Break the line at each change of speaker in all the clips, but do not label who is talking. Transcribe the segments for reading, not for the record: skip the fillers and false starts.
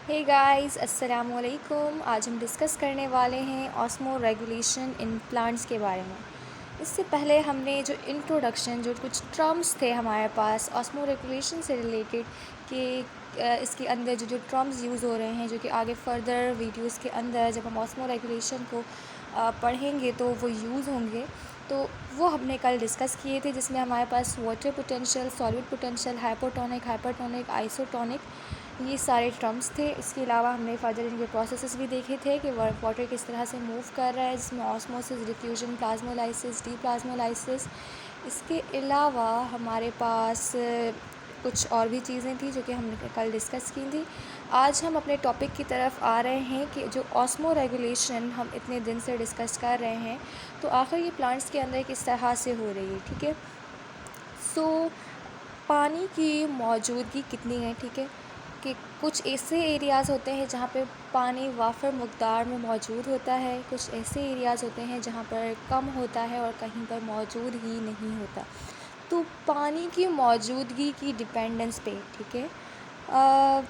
Hey guys, अस्सलाम वालेकुम। आज हम डिस्कस करने वाले हैं ऑस्मो रेगुलेशन इन प्लांट्स के बारे में। इससे पहले हमने जो इंट्रोडक्शन, जो कुछ टर्म्स थे हमारे पास ऑस्मो रेगुलेशन से रिलेटेड, कि इसके अंदर जो जो टर्म्स यूज़ हो रहे हैं, जो कि आगे फर्दर वीडियोस के अंदर जब हम ऑस्मो रेगुलेशन को पढ़ेंगे तो वो यूज़ होंगे। तो वो हमने कल डिस्कस किए थे, जिसमें हमारे पास water potential, solid potential, hypotonic, hypertonic, isotonic, ये सारे टर्म्स थे। इसके अलावा हमने फर्दर इनके प्रोसेसेस भी देखे थे कि वाटर किस तरह से मूव कर रहा है, जिसमें ऑस्मोसिस, डिफ्यूजन, प्लाज्मोलाइसिस, डीप्लाज्मोलाइसिस। इसके अलावा हमारे पास कुछ और भी चीज़ें थी जो कि हमने कल डिस्कस की थी। आज हम अपने टॉपिक की तरफ आ रहे हैं कि जो ऑस्मो रेगुलेशन हम इतने दिन से डिस्कस कर रहे हैं, तो आखिर ये प्लांट्स के अंदर किस तरह से हो रही है। ठीक है, सो पानी की मौजूदगी कितनी है। ठीक है, कि कुछ ऐसे एरियाज़ होते हैं जहाँ पे पानी वाफर मकदार में मौजूद होता है, कुछ ऐसे एरियाज़ होते हैं जहाँ पर कम होता है और कहीं पर मौजूद ही नहीं होता। तो पानी की मौजूदगी की डिपेंडेंस पे, ठीक है,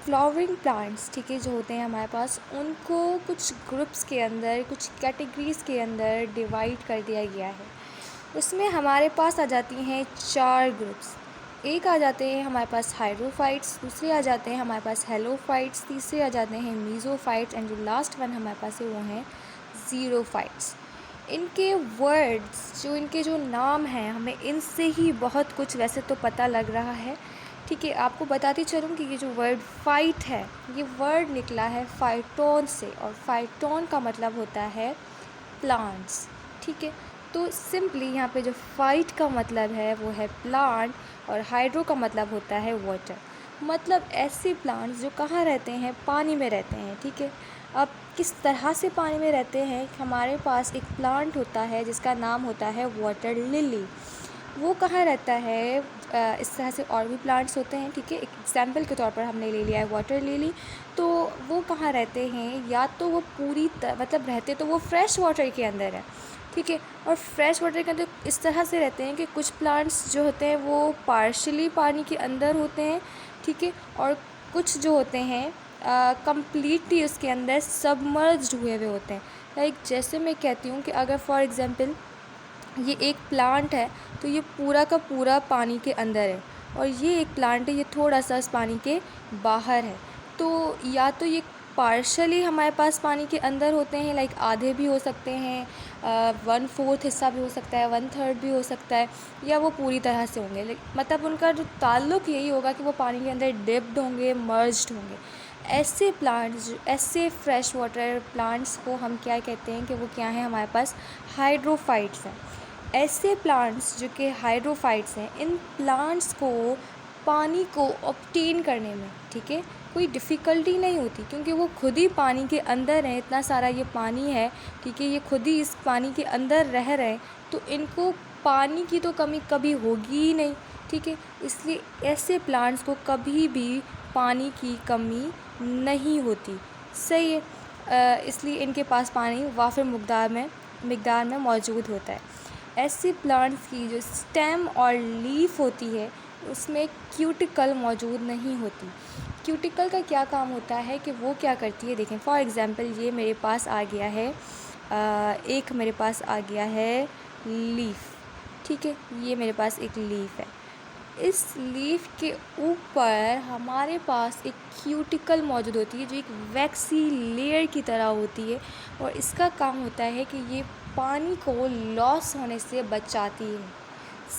फ्लावरिंग प्लांट्स, ठीक है, जो होते हैं हमारे पास, उनको कुछ ग्रुप्स के अंदर, कुछ कैटेगरीज़ के अंदर डिवाइड कर दिया गया है। उसमें हमारे पास आ जाती हैं 4 ग्रुप्स। एक आ जाते हैं हमारे पास हाइड्रोफाइट्स, दूसरे आ जाते हैं हमारे पास हेलोफाइट्स, तीसरे आ जाते हैं मीज़ोफाइट्स, एंड जो लास्ट वन हमारे पास है वो हैं ज़ीरोफाइट्स। इनके वर्ड्स, जो इनके जो नाम हैं, हमें इनसे ही बहुत कुछ वैसे तो पता लग रहा है। ठीक है, आपको बताती चलूँ कि ये जो वर्ड फाइट है, ये वर्ड निकला है फाइटोन से, और फाइटोन का मतलब होता है प्लांट्स। ठीक है, तो सिंपली यहाँ पे जो फाइट का मतलब है वो है प्लांट, और हाइड्रो का मतलब होता है वाटर। मतलब ऐसे प्लांट्स जो कहाँ रहते हैं, पानी में रहते हैं। ठीक है, अब किस तरह से पानी में रहते हैं, हमारे पास एक प्लांट होता है जिसका नाम होता है वाटर लिली। वो कहाँ रहता है, इस तरह से और भी प्लांट्स होते हैं। ठीक है, एक एग्जाम्पल के तौर पर हमने ले लिया है वाटर लिली। तो वो कहाँ रहते हैं, या तो वो मतलब रहते तो वो फ्रेश वाटर के अंदर है। ठीक है, और फ्रेश वाटर के अंदर इस तरह से रहते हैं कि कुछ प्लांट्स जो होते हैं वो पार्शियली पानी के अंदर होते हैं। ठीक है, और कुछ जो होते हैं कम्प्लीटली उसके अंदर सबमर्ज्ड हुए हुए होते हैं। लाइक जैसे मैं कहती हूँ कि अगर फॉर एग्ज़ाम्पल ये एक प्लांट है, तो ये पूरा का पूरा पानी के अंदर है, और ये एक प्लांट है, ये थोड़ा सा इस पानी के बाहर है। तो या तो ये पार्शली हमारे पास पानी के अंदर होते हैं, लाइक आधे भी हो सकते हैं, 1/4 हिस्सा भी हो सकता है, 1/3 भी हो सकता है, या वो पूरी तरह से होंगे। मतलब उनका जो ताल्लुक़ यही होगा कि वो पानी के अंदर डिप्ड होंगे, मर्ज्ड होंगे। ऐसे प्लांट्स, ऐसे फ्रेश वाटर प्लांट्स को हम क्या कहते हैं कि वो क्या हैं, हमारे पास हाइड्रोफाइट्स हैं। ऐसे प्लांट्स जो कि हाइड्रोफाइट्स हैं, इन प्लांट्स को पानी को ऑब्टेन करने में, ठीक है, कोई डिफ़िकल्टी नहीं होती, क्योंकि वो खुद ही पानी के अंदर हैं। इतना सारा ये पानी है, ठीक है, ये खुद ही इस पानी के अंदर रह रहे हैं, तो इनको पानी की तो कमी कभी होगी ही नहीं। ठीक है, इसलिए ऐसे प्लांट्स को कभी भी पानी की कमी नहीं होती। सही है, इसलिए इनके पास पानी वाफिर मिकदार में मौजूद होता है। ऐसे प्लांट्स की जो स्टेम और लीफ होती है, उसमें क्यूटिकल मौजूद नहीं होती। क्यूटिकल का क्या काम होता है कि वो क्या करती है, देखें फॉर एग्ज़ाम्पल ये मेरे पास आ गया है, एक मेरे पास आ गया है लीफ। ठीक है, ये मेरे पास एक लीफ है। इस लीफ के ऊपर हमारे पास एक क्यूटिकल मौजूद होती है, जो एक वैक्सी लेयर की तरह होती है, और इसका काम होता है कि ये पानी को लॉस होने से बचाती है।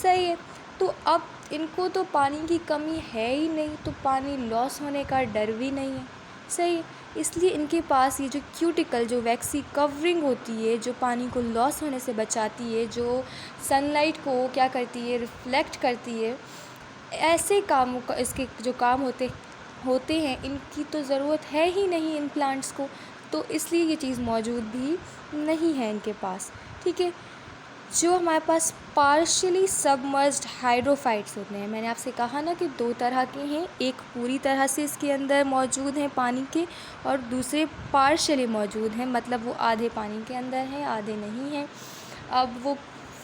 सही है, तो अब इनको तो पानी की कमी है ही नहीं, तो पानी लॉस होने का डर भी नहीं है। सही है, इसलिए इनके पास ये जो क्यूटिकल, जो वैक्सी कवरिंग होती है, जो पानी को लॉस होने से बचाती है, जो सनलाइट को क्या करती है, रिफ्लेक्ट करती है, ऐसे कामों का, इसके जो काम होते हैं, इनकी तो ज़रूरत है ही नहीं इन प्लांट्स को, तो इसलिए ये चीज़ मौजूद भी नहीं है इनके पास। ठीक है, जो हमारे पास पार्शियली सबमर्ज्ड हाइड्रोफाइट्स होते हैं, मैंने आपसे कहा ना कि 2 तरह के हैं, एक पूरी तरह से इसके अंदर मौजूद हैं पानी के, और दूसरे पार्शियली मौजूद हैं, मतलब वो आधे पानी के अंदर हैं, आधे नहीं हैं। अब वो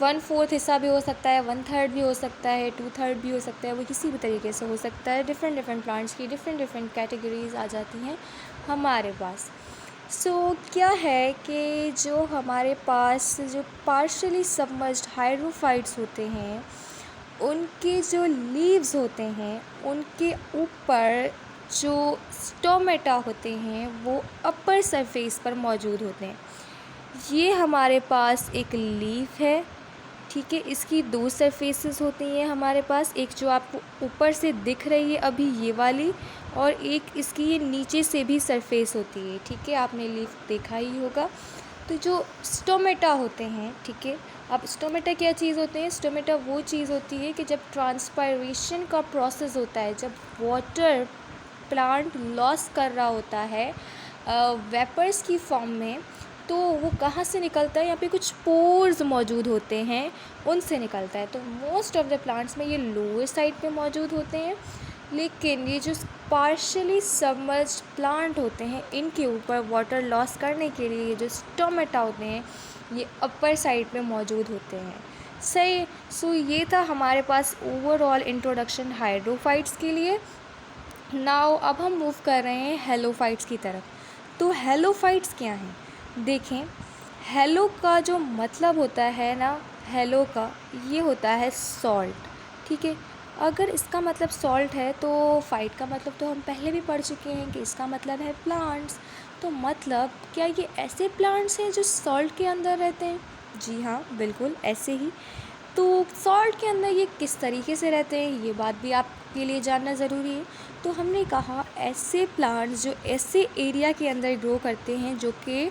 1/4 हिस्सा भी हो सकता है, 1/3 भी हो सकता है, 2/3 भी हो सकता है, वो किसी भी तरीके से हो सकता है। डिफरेंट डिफरेंट प्लांट्स की डिफरेंट डिफरेंट कैटेगरीज आ जाती हैं हमारे पास। क्या है कि जो हमारे पास जो पार्शली सबमर्ज्ड हाइड्रोफाइट्स होते हैं, उनके जो लीव्स होते हैं उनके ऊपर जो स्टोमेटा होते हैं वो अपर सरफेस पर मौजूद होते हैं। ये हमारे पास एक लीफ है, ठीक है। इसकी 2 सरफेसेस होती हैं हमारे पास, एक जो आपको ऊपर से दिख रही है अभी ये वाली, और एक इसकी ये नीचे से भी सरफेस होती है, ठीक है। आपने लीफ देखा ही होगा। तो जो स्टोमेटा होते हैं, ठीक है। अब स्टोमेटा क्या चीज़ होते हैं? स्टोमेटा वो चीज़ होती है कि जब ट्रांसपायरेशन का प्रोसेस होता है, जब वाटर प्लांट लॉस कर रहा होता है वेपर्स की फॉर्म में, तो वो कहाँ से निकलता है? यहाँ पे कुछ पोर्स मौजूद होते हैं, उनसे निकलता है। तो मोस्ट ऑफ द प्लांट्स में ये लोअर साइड पे मौजूद होते हैं, लेकिन ये जो पार्शली सबमर्ज्ड प्लांट होते हैं इनके ऊपर वाटर लॉस करने के लिए ये जो स्टोमेटा होते हैं ये अपर साइड पे मौजूद होते हैं। सही। ये था हमारे पास ओवरऑल इंट्रोडक्शन हाइड्रोफाइट्स के लिए। नाउ अब हम मूव कर रहे हैं हेलोफाइट्स की तरफ। तो हेलोफाइट्स क्या हैं? देखें, हेलो का जो मतलब होता है ना, हेलो का ये होता है सॉल्ट, ठीक है। अगर इसका मतलब सॉल्ट है तो फाइट का मतलब तो हम पहले भी पढ़ चुके हैं कि इसका मतलब है प्लांट्स। तो मतलब क्या ये ऐसे प्लांट्स हैं जो सॉल्ट के अंदर रहते हैं? जी हाँ, बिल्कुल ऐसे ही। तो सॉल्ट के अंदर ये किस तरीके से रहते हैं, ये बात भी आपके लिए जानना ज़रूरी है। तो हमने कहा ऐसे प्लांट्स जो ऐसे एरिया के अंदर ग्रो करते हैं जो कि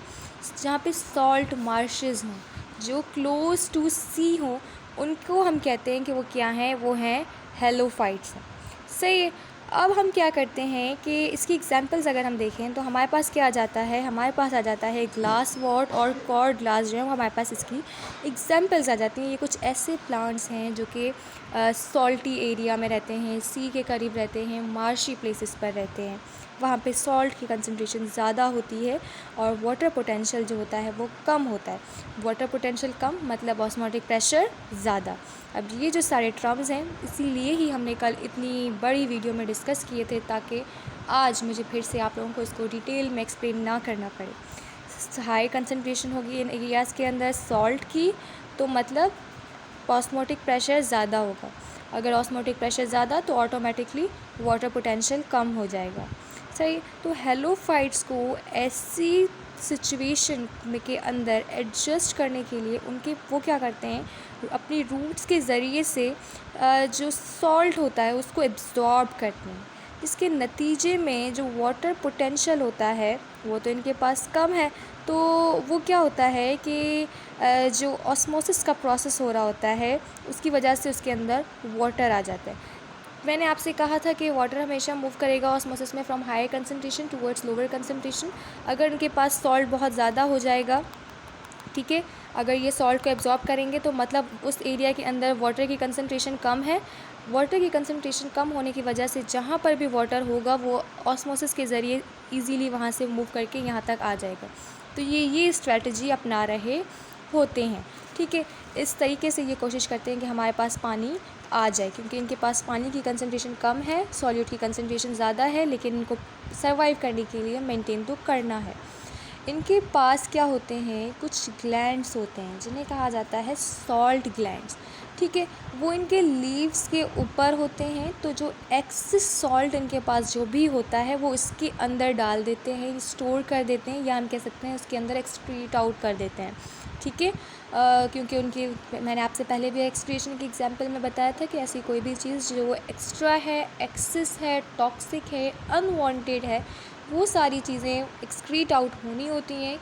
जहाँ पे सॉल्ट मार्शेस हों, जो क्लोज टू सी हों, उनको हम कहते हैं कि वो क्या हैं? वो हैं हेलोफाइट्स हैं। सही है। अब हम क्या करते हैं कि इसकी एग्जांपल्स अगर हम देखें तो हमारे पास क्या आ जाता है? हमारे पास आ जाता है ग्लास वॉट और कॉर्ड ग्लास, जो है हमारे पास इसकी एग्जांपल्स आ जाती हैं। ये कुछ ऐसे प्लांट्स हैं जो कि सॉल्टी एरिया में रहते हैं, सी के करीब रहते हैं, मार्शी प्लेसेस पर रहते हैं, वहाँ पे सॉल्ट की कंसंट्रेशन ज़्यादा होती है और वाटर पोटेंशियल जो होता है वो कम होता है। वाटर पोटेंशियल कम मतलब ऑस्मोटिक प्रेशर ज़्यादा। अब ये जो सारे टर्म्स हैं इसीलिए ही हमने कल इतनी बड़ी वीडियो में डिस्कस किए थे, ताकि आज मुझे फिर से आप लोगों को इसको डिटेल में एक्सप्लेन ना करना पड़े। हाई कंसंट्रेशन होगी इन एरियाज़ के अंदर सॉल्ट की, तो मतलब ऑस्मोटिक प्रेशर ज़्यादा होगा। अगर ऑस्मोटिक प्रेशर ज़्यादा तो ऑटोमेटिकली वाटर पोटेंशियल कम हो जाएगा। सही। तो हेलोफाइट्स को ऐसी सिचुएशन में के अंदर एडजस्ट करने के लिए उनके वो क्या करते हैं, अपनी रूट्स के ज़रिए से जो सॉल्ट होता है उसको एब्जॉर्ब करते हैं। इसके नतीजे में जो वाटर पोटेंशियल होता है वो तो इनके पास कम है, तो वो क्या होता है कि जो ऑस्मोसिस का प्रोसेस हो रहा होता है उसकी वजह से उसके अंदर वाटर आ जाता है। मैंने आपसे कहा था कि वाटर हमेशा मूव करेगा ऑस्मोसिस में from higher concentration towards lower concentration. अगर इनके पास सॉल्ट बहुत ज़्यादा हो जाएगा, ठीक है, अगर ये सॉल्ट को एब्जॉर्ब करेंगे तो मतलब उस एरिया के अंदर वाटर की कंसंट्रेशन कम है। वाटर की कंसंट्रेशन कम होने की वजह से जहाँ पर भी वाटर होगा वो ऑस्मोसिस के ज़रिए इजीली वहाँ से मूव करके यहाँ तक आ जाएगा। तो ये स्ट्रेटजी अपना रहे होते हैं, ठीक है। इस तरीके से ये कोशिश करते हैं कि हमारे पास पानी आ जाए, क्योंकि इनके पास पानी की कंसंट्रेशन कम है, सॉल्यूट की कंसंट्रेशन ज़्यादा है, लेकिन इनको सर्वाइव करने के लिए मेंटेन तो करना है। इनके पास क्या होते हैं, कुछ ग्लैंड्स होते हैं जिन्हें कहा जाता है सॉल्ट ग्लैंड्स, ठीक है। वो इनके लीव्स के ऊपर होते हैं, तो जो एक्सेस सॉल्ट इनके पास जो भी होता है वो इसके अंदर डाल देते हैं, स्टोर कर देते हैं, या हम कह सकते हैं उसके अंदर एक्सक्रीट आउट कर देते हैं, ठीक है। क्योंकि उनकी मैंने आपसे पहले भी एक्सक्रीशन की एग्जांपल में बताया था कि ऐसी कोई भी चीज़ जो एक्स्ट्रा है, एक्सेस है, टॉक्सिक है, अनवांटेड है, वो सारी चीज़ें एक्सक्रीट आउट होनी होती हैं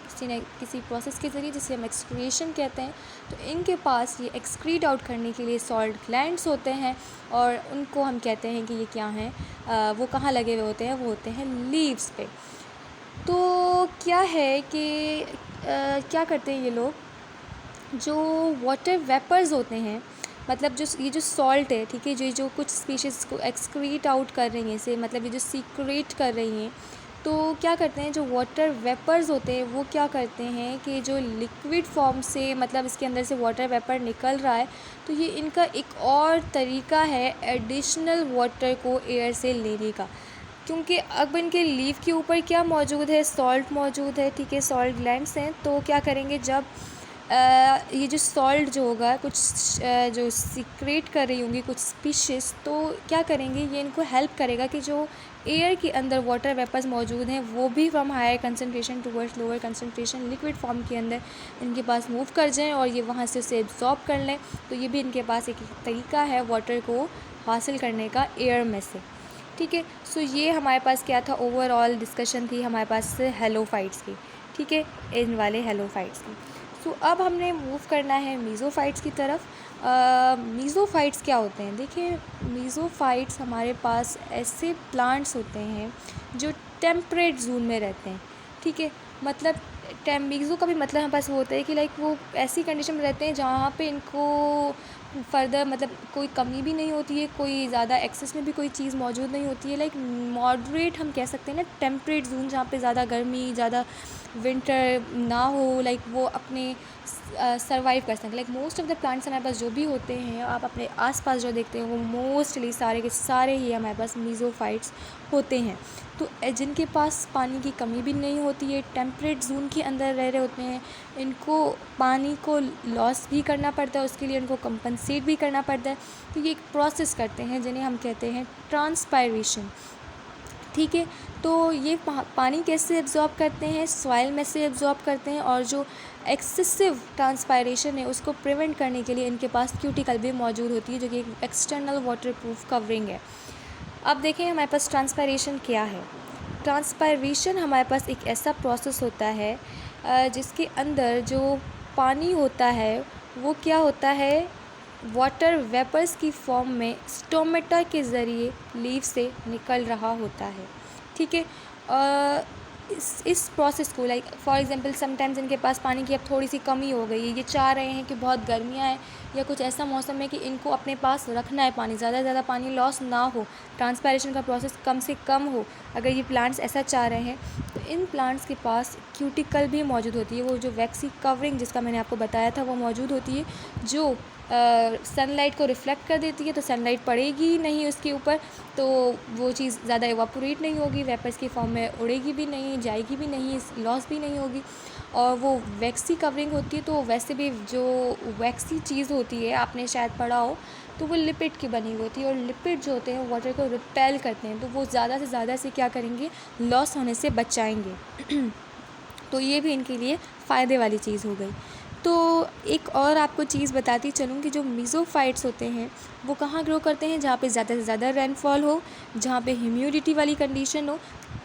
किसी प्रोसेस के ज़रिए, जिसे हम एक्सक्रीशन कहते हैं। तो इनके पास ये एक्सक्रीट आउट करने के लिए सॉल्ट ग्लैंड्स होते हैं, और उनको हम कहते हैं कि ये क्या हैं, वो कहाँ लगे हुए होते हैं, वो होते हैं लीव्स पे। तो क्या है कि क्या करते हैं ये लोग, जो वाटर वेपर्स होते हैं, मतलब ये जो सॉल्ट है, ठीक है, जो कुछ स्पीशीज़ को एक्सक्रीट आउट कर रही हैं, इसे मतलब ये जो सीक्रेट कर रही हैं, तो क्या करते हैं, जो वाटर वेपर्स होते हैं वो क्या करते हैं कि जो लिक्विड फॉर्म से, मतलब इसके अंदर से वाटर वेपर निकल रहा है, तो ये इनका एक और तरीका है एडिशनल वाटर को एयर से लेने का। क्योंकि अब इनके लीफ के ऊपर क्या मौजूद है, सॉल्ट मौजूद है, ठीक है, सॉल्ट ग्लैंड्स हैं। तो क्या करेंगे, जब ये जो सॉल्ट जो होगा कुछ जो सीक्रेट कर रही होंगी कुछ स्पीशीज़, तो क्या करेंगे, ये इनको हेल्प करेगा कि जो एयर के अंदर वाटर वेपर्स मौजूद हैं वो भी from higher concentration towards lower concentration liquid form के अंदर इनके पास मूव कर जाएं और ये वहाँ से उसे एब्जॉर्ब कर लें। तो ये भी इनके पास एक तरीका है वाटर को हासिल करने का एयर में से, ठीक है। सो ये हमारे पास क्या था, ओवरऑल डिस्कशन थी हमारे पास हेलोफाइट्स की, ठीक है, इन वाले हेलोफाइट्स की। सो अब हमने मूव करना है मीज़ोफाइट्स की तरफ। मीज़ोफाइट्स क्या होते हैं, देखिए मीज़ोफाइट्स हमारे पास ऐसे प्लांट्स होते हैं जो टेम्परेट जोन में रहते हैं, ठीक है। मतलब मीज़ो का भी मतलब हमारे पास वो होता है कि लाइक वो ऐसी कंडीशन में रहते हैं जहाँ पे इनको फर्दर मतलब कोई कमी भी नहीं होती है, कोई ज़्यादा एक्सेस में भी कोई चीज़ मौजूद नहीं होती है, लाइक मॉडरेट हम कह सकते हैं ना, टेम्परेट जोन जहाँ पे ज़्यादा गर्मी, ज़्यादा विंटर ना हो, लाइक वो अपने सर्वाइव कर सकें। Like most of the plants हमारे पास जो भी होते हैं, आप अपने आसपास जो देखते हैं वो मोस्टली सारे के सारे ही हमारे पास मीज़ोफाइट्स होते हैं। तो जिनके पास पानी की कमी भी नहीं होती है, टेम्परेट जोन के अंदर रह रहे होते हैं, इनको पानी को लॉस भी करना पड़ता है, उसके लिए इनको कंपनसेट भी करना पड़ता है। तो ये एक प्रोसेस करते हैं जिन्हें हम कहते हैं ट्रांसपायरेशन, ठीक है। तो ये पानी कैसे एब्जॉर्ब करते हैं, सॉइल में से एब्जॉर्ब करते हैं, और जो एक्सेसिव ट्रांसपायरेशन है उसको प्रिवेंट करने के लिए इनके पास क्यूटिकल भी मौजूद होती है, जो कि एक एक्सटर्नल वाटरप्रूफ कवरिंग है। अब देखें हमारे पास ट्रांसपायरेशन क्या है। ट्रांसपायरेशन हमारे पास एक ऐसा प्रोसेस होता है जिसके अंदर जो पानी होता है वो क्या होता है, वाटर वेपर्स की फॉर्म में स्टोमेटा के ज़रिए लीफ से निकल रहा होता है, ठीक है। इस प्रोसेस को, लाइक फॉर एग्जांपल समटाइम्स इनके पास पानी की अब थोड़ी सी कमी हो गई है, ये चाह रहे हैं कि बहुत गर्मियाँ हैं या कुछ ऐसा मौसम है कि इनको अपने पास रखना है पानी, ज़्यादा से ज़्यादा पानी लॉस ना हो, ट्रांसपायरेशन का प्रोसेस कम से कम हो, अगर ये प्लांट्स ऐसा चाह रहे हैं तो इन प्लांट्स के पास क्यूटिकल भी मौजूद होती है, वो जो वैक्सी कवरिंग जिसका मैंने आपको बताया था वो मौजूद होती है, जो सनलाइट को रिफ़्लेक्ट कर देती है। तो सनलाइट पड़ेगी नहीं उसके ऊपर, तो वो चीज़ ज़्यादा इवापोरेट नहीं होगी, वेपर्स की फॉर्म में उड़ेगी भी नहीं, जाएगी भी नहीं, लॉस भी नहीं होगी, और वो वैक्सी कवरिंग होती है। तो वैसे भी जो वैक्सी चीज़ होती है, आपने शायद पढ़ा हो, तो वो लिपिड की बनी हुई होती है, और लिपिड जो होते हैं वाटर को रिपेल करते हैं, तो वो ज़्यादा से ज़्यादा से क्या करेंगे, लॉस होने से बचाएंगे। तो ये भी इनके लिए फ़ायदे वाली चीज़ हो गई। तो एक और आपको चीज़ बताती चलूँ कि जो मीज़ोफाइट्स होते हैं वो कहाँ ग्रो करते हैं, जहाँ पे ज़्यादा से ज़्यादा रेनफॉल हो, जहाँ पे ह्यूमिडिटी वाली कंडीशन हो,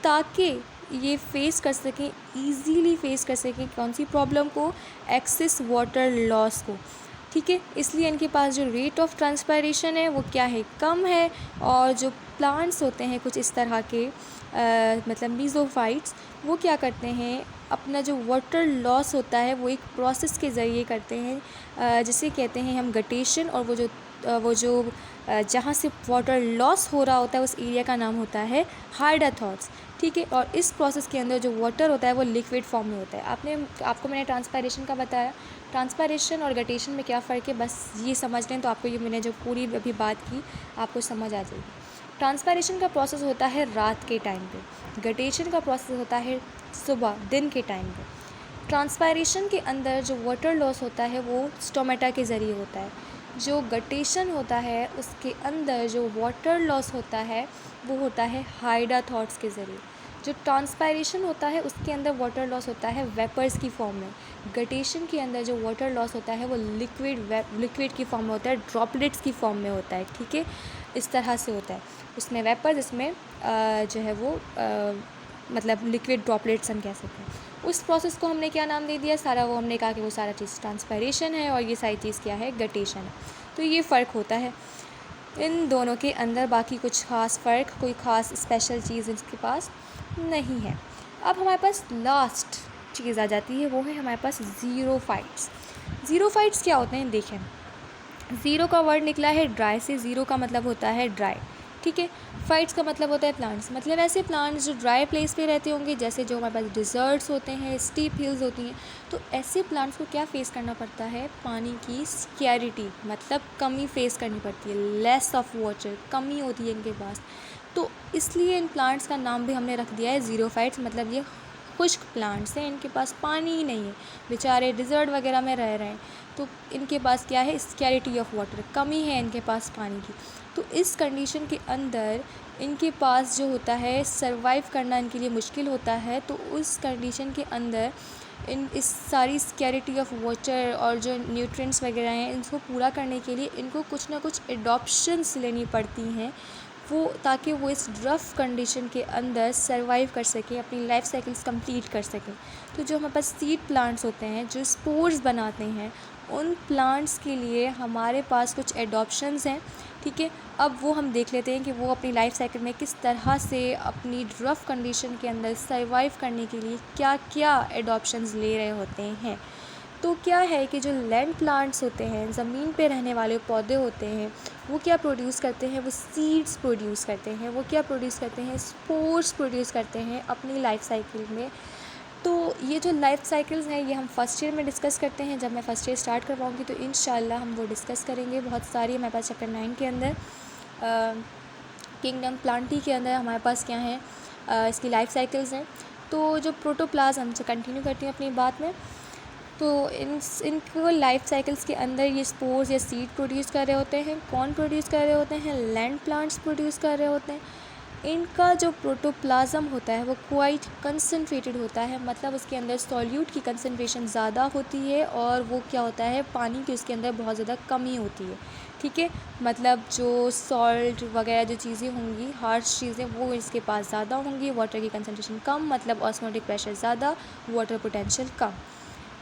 ताकि ये फेस कर सकें, ईज़िली फेस कर सकें कौन सी प्रॉब्लम को, एक्सेस वाटर लॉस को, ठीक है। इसलिए इनके पास जो रेट ऑफ ट्रांसपायरेशन है वो क्या है, कम है। और जो प्लांट्स होते हैं कुछ इस तरह के मतलब मीज़ोफाइट्स, वो क्या करते हैं, अपना जो वाटर लॉस होता है वो एक प्रोसेस के ज़रिए करते हैं, जिसे कहते हैं हम गटेशन। और वो जो जहाँ से वाटर लॉस हो रहा होता है उस एरिया का नाम होता है हाइड्रोथॉट्स, ठीक है। और इस प्रोसेस के अंदर जो वाटर होता है वो लिक्विड फॉर्म में होता है। आपको मैंने ट्रांसपायरेशन का बताया, ट्रांसपायरेशन और गटेशन में क्या फ़र्क है, बस ये समझ लें तो आपको ये मैंने जो पूरी अभी बात की आपको समझ आ जाएगी। ट्रांसपायरेशन का प्रोसेस होता है रात के टाइम पे, गटेशन का प्रोसेस होता है सुबह दिन के टाइम पे। ट्रांसपायरेशन के अंदर जो वाटर लॉस होता है वो स्टोमेटा के ज़रिए होता है। जो गटेशन होता है उसके अंदर जो वाटर लॉस होता है वो होता है हाइड्रोथॉट्स के ज़रिए। जो ट्रांसपायरेशन होता है उसके अंदर वाटर लॉस होता है वेपर्स की फॉर्म में। गटेशन के अंदर जो वाटर लॉस होता है वो लिक्विड की फॉर्म में होता है, ड्रॉपलेट्स की फॉर्म में होता है, ठीक है। इस तरह से होता है, उसमें वेपर्स, इसमें जो है वो मतलब लिक्विड ड्रॉपलेट्स हम कह सकते हैं। उस प्रोसेस को हमने क्या नाम दे दिया, सारा वो हमने कहा कि वो सारा चीज़ ट्रांसपायरेशन है और ये सारी चीज़ क्या है, गटेशन है। तो ये फ़र्क होता है इन दोनों के अंदर, बाकी कुछ ख़ास फ़र्क, कोई ख़ास स्पेशल चीज़ इसके पास नहीं है। अब हमारे पास लास्ट चीज़ आ जाती है, वो है हमारे पास ज़ीरोफाइट्स। ज़ीरोफाइट्स क्या होते हैं, देखें, ज़ीरो का वर्ड निकला है ड्राई से, ज़ीरो का मतलब होता है ड्राई, ठीक है। फाइट्स का मतलब होता है प्लांट्स, मतलब ऐसे प्लांट्स जो ड्राई प्लेस पे रहते होंगे, जैसे जो हमारे पास डिज़र्ट्स होते हैं, स्टीप हिल्स होती हैं। तो ऐसे प्लांट्स को क्या फेस करना पड़ता है, पानी की स्कैरिटी, मतलब कमी फेस करनी पड़ती है, लेस ऑफ वाटर, कमी होती है इनके पास। तो इसलिए इन प्लांट्स का नाम भी हमने रख दिया है ज़ीरोफाइट्स, मतलब ये खुश्क प्लांट्स हैं, इनके पास पानी ही नहीं है, बेचारे डिज़र्ट वगैरह में रह रहे हैं। तो इनके पास क्या है, स्कैरिटी ऑफ वाटर, कमी है इनके पास पानी की। तो इस कंडीशन के अंदर इनके पास जो होता है, सर्वाइव करना इनके लिए मुश्किल होता है। तो उस कंडीशन के अंदर इस सारी स्कैरिटी ऑफ वाटर और जो न्यूट्रिएंट्स वगैरह हैं, इनको पूरा करने के लिए इनको कुछ ना कुछ एडॉप्शंस लेनी पड़ती हैं, वो ताकि वो इस रफ़ कंडीशन के अंदर सर्वाइव कर सकें, अपनी लाइफ साइकिल्स कंप्लीट कर सकें। तो जो हमारे पास सीड प्लांट्स होते हैं, जो स्पोर्स बनाते हैं, उन प्लांट्स के लिए हमारे पास कुछ एडॉप्शंस हैं, ठीक है। अब वो हम देख लेते हैं कि वो अपनी लाइफ साइकिल में किस तरह से अपनी रफ़ कंडीशन के अंदर सर्वाइव करने के लिए क्या क्या एडॉप्शंस ले रहे होते हैं। तो क्या है कि जो लैंड प्लांट्स होते हैं, ज़मीन पे रहने वाले पौधे होते हैं, वो क्या प्रोड्यूस करते हैं, वो सीड्स प्रोड्यूस करते हैं। वो क्या प्रोड्यूस करते हैं, स्पोर्स प्रोड्यूस करते हैं अपनी लाइफ साइकिल में। तो ये जो लाइफ साइकिल्स हैं, ये हम फर्स्ट ईयर में डिस्कस करते हैं। जब मैं फ़र्स्ट ईयर स्टार्ट करवाऊँगी तो इंशाल्लाह हम वो डिस्कस करेंगे। बहुत सारी हमारे पास चैप्टर 9 के अंदर किंगडम प्लांटी के अंदर हमारे पास क्या है, इसकी लाइफ साइकिल्स हैं। तो जो प्रोटोप्लाज्म, हमसे कंटिन्यू करती हूँ अपनी बात में। तो इनको लाइफ साइकिल्स के अंदर ये स्पोर्स या सीड प्रोड्यूस कर रहे होते हैं। कौन प्रोड्यूस कर रहे होते हैं, लैंड प्लांट्स प्रोड्यूस कर रहे होते हैं। इनका जो प्रोटोप्लाज्म होता है वो क्वाइट कंसनट्रेटेड होता है, मतलब उसके अंदर सॉल्यूट की कंसनट्रेशन ज़्यादा होती है, और वो क्या होता है, पानी की उसके अंदर बहुत ज़्यादा कमी होती है, ठीक है। मतलब जो सॉल्ट वगैरह जो चीज़ें होंगी, हार्श चीज़ें, वो इसके पास ज़्यादा होंगी। वाटर की कंसनट्रेशन कम, मतलब ऑस्मोटिक प्रेशर ज़्यादा, वाटर पोटेंशियल कम।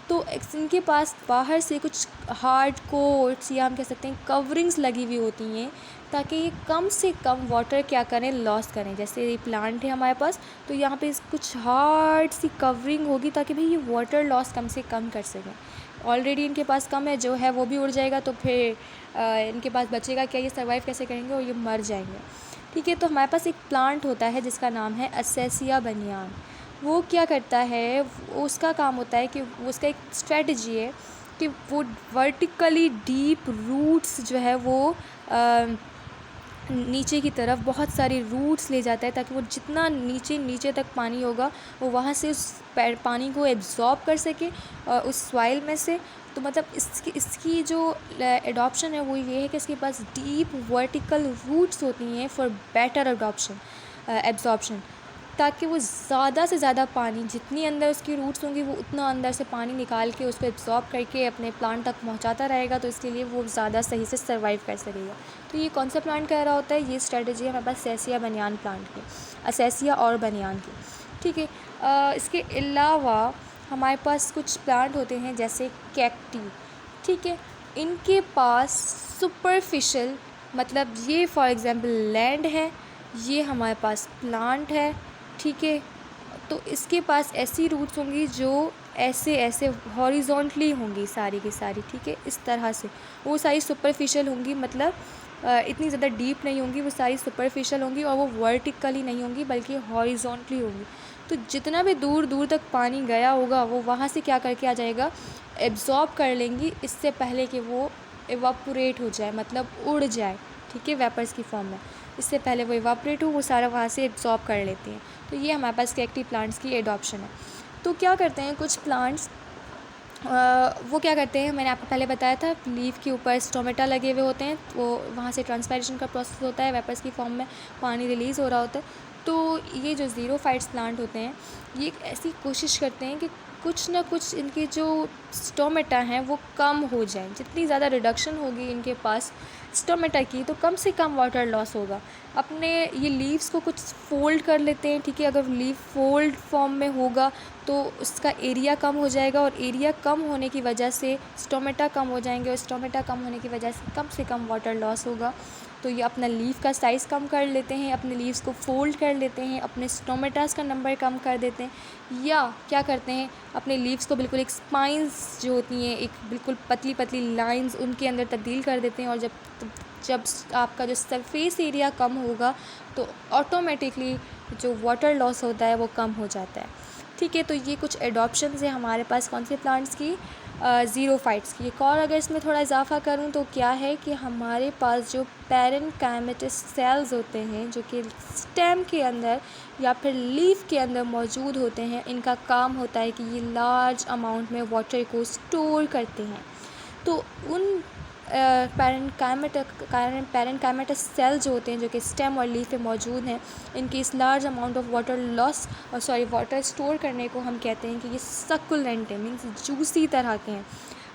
तो इनके पास बाहर से कुछ हार्ड कोट्स या हम कह सकते हैं कवरिंग्स लगी हुई होती हैं, ताकि ये कम से कम वाटर क्या करें, लॉस करें। जैसे ये प्लांट है हमारे पास, तो यहाँ पे कुछ हार्ड सी कवरिंग होगी, ताकि भाई ये वाटर लॉस कम से कम कर सकें। ऑलरेडी इनके पास कम है, जो है वो भी उड़ जाएगा, तो फिर इनके पास बचेगा क्या, ये सर्वाइव कैसे करेंगे, और ये मर जाएंगे, ठीक है। तो हमारे पास एक प्लांट होता है जिसका नाम है असेसिया बनियान। वो क्या करता है, उसका काम होता है कि उसका एक स्ट्रेटजी है कि वो वर्टिकली डीप रूट्स जो है वो नीचे की तरफ बहुत सारी रूट्स ले जाता है, ताकि वो जितना नीचे तक पानी होगा, वो वहाँ से उस पानी को एब्जॉर्ब कर सके उस सॉइल में से। तो मतलब इसकी जो एडॉप्शन है वो ये है कि इसके पास डीप वर्टिकल रूट्स होती हैं फॉर बेटर एब्जॉर्प्शन, ताकि वो ज़्यादा से ज़्यादा पानी, जितनी अंदर उसकी रूट्स होंगी, वो उतना अंदर से पानी निकाल के उसको एब्जॉर्ब करके अपने प्लांट तक पहुंचाता रहेगा। तो इसके लिए वो ज़्यादा सही से सर्वाइव कर सकेगा। तो ये कौन सा प्लांट कह रहा होता है, ये स्ट्रेटजी है हमारे पास असेसिया बनियान प्लांट की, असेसिया और बनियान की, ठीक है। इसके अलावा हमारे पास कुछ प्लांट होते हैं जैसे कैक्टी, ठीक है। इनके पास सुपरफिशियल, मतलब ये फॉर एग्ज़ाम्पल लैंड है, ये हमारे पास प्लांट है, ठीक है। तो इसके पास ऐसी रूट्स होंगी जो ऐसे हॉरिजॉन्टली होंगी सारी की सारी, ठीक है। इस तरह से वो सारी सुपरफिशियल होंगी, मतलब इतनी ज़्यादा डीप नहीं होंगी, वो सारी सुपरफिशियल होंगी, और वो वर्टिकली नहीं होंगी बल्कि हॉरिजॉन्टली होंगी। तो जितना भी दूर दूर तक पानी गया होगा, वो वहाँ से क्या करके आ जाएगा, एब्जॉर्ब कर लेंगी, इससे पहले कि वो इवापोरेट हो जाए, मतलब उड़ जाए, ठीक है, वेपर्स की फॉर्म में। इससे पहले वो इवापोरेट हो, वो सारा वहाँ से एब्जॉर्ब कर लेती हैं। तो ये हमारे पास कैक्टी प्लांट्स की एडॉप्शन है। तो क्या करते हैं कुछ प्लांट्स, वो क्या करते हैं, मैंने आपको पहले बताया था, लीफ के ऊपर स्टोमेटा लगे हुए होते हैं, वो वहाँ से ट्रांसपायरेशन का प्रोसेस होता है, वेपर्स की फॉर्म में पानी रिलीज़ हो रहा होता है। तो ये जो ज़ीरोफाइट्स प्लांट होते हैं, ये एक ऐसी कोशिश करते हैं कि कुछ ना कुछ इनके जो स्टोमेटा हैं वो कम हो जाए। जितनी ज़्यादा रिडक्शन होगी इनके पास स्टोमेटा की, तो कम से कम वाटर लॉस होगा। अपने ये लीव्स को कुछ फोल्ड कर लेते हैं, ठीक है। अगर लीव फोल्ड फॉर्म में होगा तो उसका एरिया कम हो जाएगा, और एरिया कम होने की वजह से स्टोमेटा कम हो जाएंगे, और स्टोमेटा कम होने की वजह से कम वाटर लॉस होगा। तो ये अपना लीफ का साइज़ कम कर लेते हैं, अपने लीव्स को फोल्ड कर लेते हैं, अपने स्टोमेटास का नंबर कम कर देते हैं, या क्या करते हैं, अपने लीव्स को बिल्कुल एक स्पाइंस जो होती हैं, एक बिल्कुल पतली पतली लाइंस, उनके अंदर तब्दील कर देते हैं। और जब जब आपका जो सरफेस एरिया कम होगा तो ऑटोमेटिकली जो वाटर लॉस होता है वो कम हो जाता है। ठीक है, तो ये कुछ एडॉप्शंस है हमारे पास कौन से प्लांट्स की, ज़ीरोफाइट्स की। एक और अगर इसमें थोड़ा इजाफा करूँ तो क्या है कि हमारे पास जो पैरेन्काइमेटस सेल्स होते हैं जो कि स्टेम के अंदर या फिर लीफ के अंदर मौजूद होते हैं, इनका काम होता है कि ये लार्ज अमाउंट में वाटर को स्टोर करते हैं। तो उन पैरेन्काइमेटस सेल जो होते हैं जो कि स्टेम और लीफ पे मौजूद हैं, इनकी इस large amount of water store करने को हम कहते हैं कि ये सक्कुलेंट है, मीन्स जूसी तरह के हैं।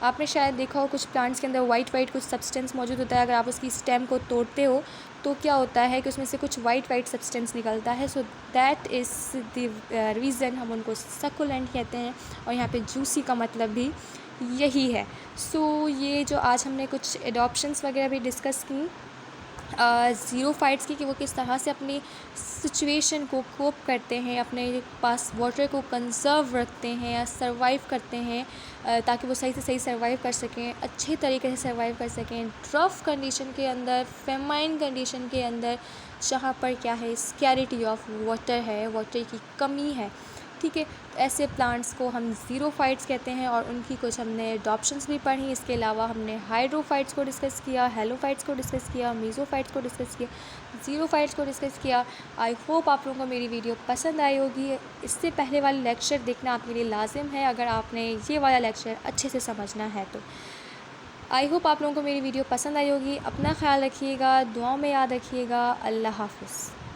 आपने शायद देखा हो कुछ प्लांट्स के अंदर वाइट कुछ सब्सटेंस मौजूद होता है। अगर आप उसकी स्टेम को तोड़ते हो तो क्या होता है कि उसमें से कुछ वाइट सब्सटेंस निकलता है। So that is the reason हम उनको सक्कुलेंट कहते हैं, और यहाँ पे जूसी का मतलब भी यही है। सो ये जो आज हमने कुछ एडॉप्शंस वगैरह भी डिस्कस की ज़ीरोफाइट्स की, कि वो किस तरह से अपनी सिचुएशन को कोप करते हैं, अपने पास वाटर को कंज़र्व रखते हैं या सर्वाइव करते हैं, ताकि वो सही से सही सर्वाइव कर सकें, अच्छे तरीके से सर्वाइव कर सकें ड्रफ कंडीशन के अंदर, फेमाइन कंडीशन के अंदर, जहाँ पर क्या है स्कैरिटी ऑफ वाटर है, वाटर की कमी है। ठीक है, ऐसे प्लांट्स को हम ज़ीरोफाइट्स कहते हैं, और उनकी कुछ हमने एडॉप्शंस भी पढ़ी। इसके अलावा हमने हाइड्रोफाइट्स को डिस्कस किया, हेलोफाइट्स को डिस्कस किया, मीज़ोफाइट्स को डिस्कस किया, ज़ीरोफाइट्स को डिस्कस किया। आई होप आप लोगों को मेरी वीडियो पसंद आई होगी। इससे पहले वाला लेक्चर देखना आपके लिए लाजिम है अगर आपने ये वाला लेक्चर अच्छे से समझना है तो। आई होप आप लोगों को मेरी वीडियो पसंद आई होगी। अपना ख्याल रखिएगा, दुआओं में याद रखिएगा। अल्लाह हाफ़िज़।